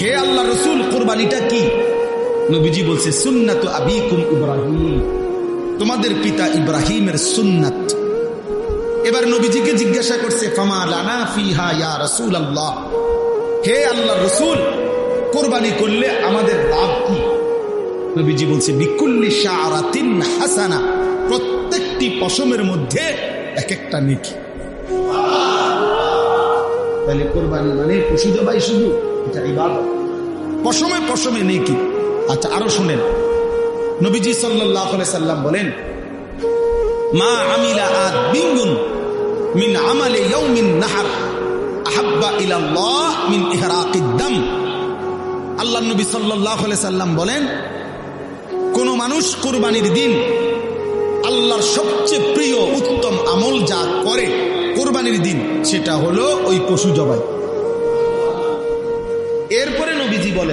হে আল্লাহ রসুল, কোরবানিটা কি? নবীজি বলছে সুন্নাতু আবিকুম ইব্রাহিম, তোমাদের পিতা ইব্রাহিমের সুন্নাত। এবার নবীজিকে জিজ্ঞাসা করছে ফামা লানা ফিহা ইয়া রাসূলুল্লাহ, হে আল্লাহ রসুল, কোরবানি করলে আমাদের লাভ কি? নবীজি বলছে বিকুল্লি শাআরাতিন হাসানা, প্রত্যেকটি পশমের মধ্যে এক একটা নেকি। তাহলে কোরবানি মানে পশু জবাই শুধু, এটা ইবাদত, পশমে পশমে নেকি। আচ্ছা, আরো শুনেন, নবীজি সাল্লাল্লাহু আলাইহি সাল্লাম বলেন মা আমিলা আদমিন মিন আমালি ইয়াউমিন নাহর আহাব্বা ইলাল্লাহ মিন ইহরাকিদ দাম। আল্লাহ নবী সাল্লাল্লাহু আলাইহি সাল্লাম বলেন, কোন মানুষ কুরবানির দিন আল্লাহর সবচেয়ে প্রিয় উত্তম আমল যা করে কুরবানির দিন, সেটা হলো ওই পশু জবাই। এরপরে নবীজি বলেন